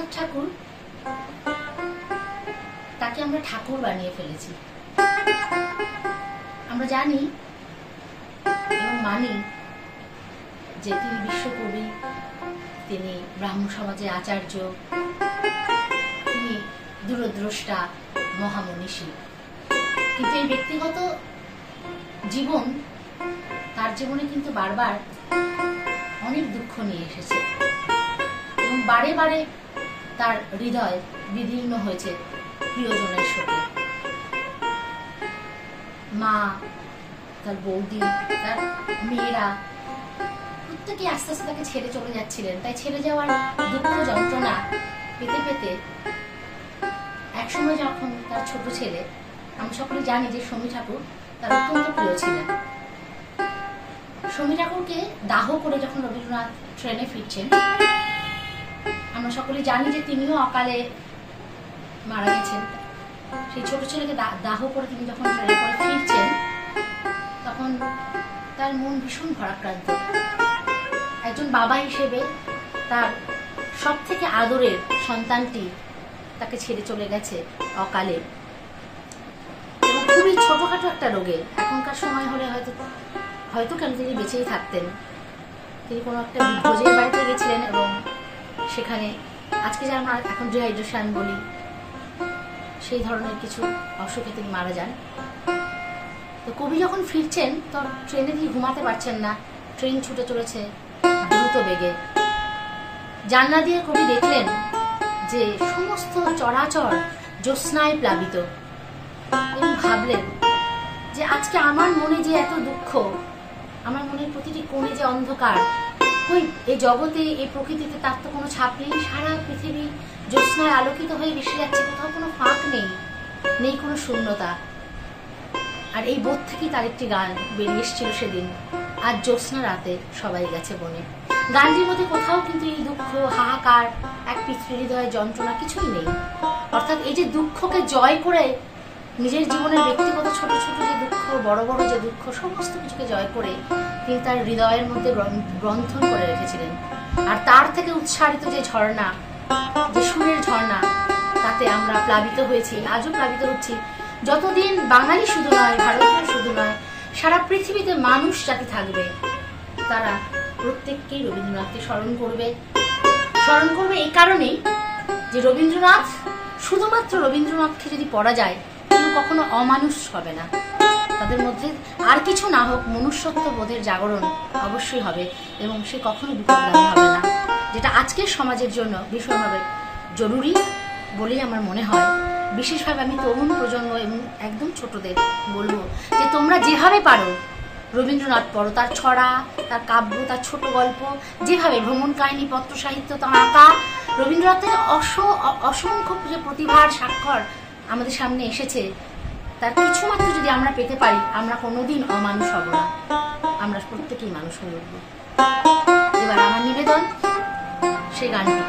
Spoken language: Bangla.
রবীন্দ্রনাথ ঠাকুর, তাকে আমরা ঠাকুর বানিয়ে ফেলেছি। আমরা জানি এবং মানি যে তিনি বিশ্বকবি, তিনি ব্রাহ্ম সমাজের আচার্য, তিনি দূরদ্রষ্টা, মহামনীষী। কিন্তু এই ব্যক্তিগত জীবন, তার জীবনে কিন্তু বারবার অনেক দুঃখ নিয়ে এসেছে এবং বারে বারে তার হৃদয় বিদীর্ণ হয়েছে প্রিয়জনের শোকে। মা, তার বৌদি, তার মেয়েরা প্রত্যেকে আস্তে আস্তে তাকে ছেড়ে চলে যাচ্ছিলেন। তাই ছেড়ে যাওয়ার দুঃখ যন্ত্রণা পেতে পেতে একসময় যখন তার ছোট ছেলে, আমরা সকলে জানি যে সমী ঠাকুর তার অত্যন্ত প্রিয় ছিলেন, সমী ঠাকুরকে দাহ করে যখন রবীন্দ্রনাথ ট্রেনে ফিরছেন, আমরা সকলে জানি যে তিনিও অকালে মারা গেছেন। সেই ছোট ছেলেকে দাহ করে তিনি যখন ট্রেনে করে ফিরছেন, তখন তার মন ভীষণ ভারাক্রান্ত। একজন বাবা হিসেবে তার সব থেকে আদরের সন্তানটি তাকে ছেড়ে চলে গেছে অকালে, এবং খুবই ছোটখাটো একটা রোগে। এখনকার সময় হলে হয়তো কেন তিনি বেঁচেই থাকতেন। তিনি কোনো একটা ভোজের বাড়িতে গেছিলেন এবং সেখানে আজকে যে আমরা এখন ডিহাইড্রেশন বলি, সেই ধরনের কিছু অসুখে তিনি মারা যান। তো কবি যখন ফিরছেন, তো ট্রেনে তিনি ঘুমাতে পারছেন না, ট্রেন ছুটে চলেছে দ্রুত বেগে। জানলা দিয়ে কবি দেখলেন যে সমস্ত চরাচর জ্যোৎস্নায় প্লাবিত, এবং ভাবলেন যে আজকে আমার মনে যে এত দুঃখ, আমার মনের প্রতিটি কোণে যে অন্ধকার, কই এই জগতে, এই প্রকৃতিতে তার তো কোনো ছাপ নেই। সারা পৃথিবী জ্যোৎস্নায় আলোকিত হয়ে ভেসে যাচ্ছে, কোথাও কোনো ফাঁক নেই, নেই কোনো শূন্যতা। আর এই বোধ থেকেই তার একটি গান বেরিয়ে এসেছিল সেদিন, আজ জ্যোৎস্না রাতে সবাই গেছে বনে। গানটির মধ্যে কোথাও কিন্তু এই দুঃখ, হাহাকার, এক পিতৃহৃদয় যন্ত্রণা কিছুই নেই। অর্থাৎ এই যে দুঃখকে জয় করে, নিজের জীবনের ব্যক্তিগত ছোট ছোট যে দুঃখ, বড় বড় যে দুঃখ, সমস্ত কিছুকে জয় করে তিনি তার হৃদয়ের মধ্যে গ্রন্থন করে রেখেছিলেন। আর তার থেকে উৎসারিত যে ঝর্ণা, যে সুরের ঝর্ণা, তাতে আমরা প্লাবিত হয়েছি, আজও প্লাবিত হচ্ছি। যতদিন বাঙালি শুধু নয়, ভারতীয় শুধু নয়, সারা পৃথিবীতে মানুষ জাতি থাকবে, তারা প্রত্যেককেই রবীন্দ্রনাথকে স্মরণ করবে। স্মরণ করবে এই কারণেই যে রবীন্দ্রনাথ, শুধুমাত্র রবীন্দ্রনাথকে যদি পড়া যায়, কেউ কখনো অমানুষ হবে না। তাদের মধ্যে আর কিছু না হোক, মনুষ্যত্ব বোধের জাগরণ অবশ্যই হবে, এবং সে কখনো বিপদগামী হবে না, যেটা আজকের সমাজের জন্য ভীষণভাবে জরুরি বলেই আমার মনে হয়। বিশেষভাবে আমি তরুণ প্রজন্ম এবং একদম ছোটদের বলবো যে তোমরা যেভাবে পারো রবীন্দ্রনাথ পড়ো। তার ছড়া, তার কাব্য, তার ছোট গল্প, যেভাবে ভ্রমণ কাহিনী, পত্র সাহিত্য, তার আঁকা, রবীন্দ্রনাথের অসংখ্য যে প্রতিভার স্বাক্ষর আমাদের সামনে এসেছে, তার কিছুমাত্র যদি আমরা পেতে পারি, আমরা কোনোদিন অমানুষ হব না, আমরা প্রত্যেকেই মানুষ হয়ে উঠব। এবার আমার নিবেদন সেই গানটি।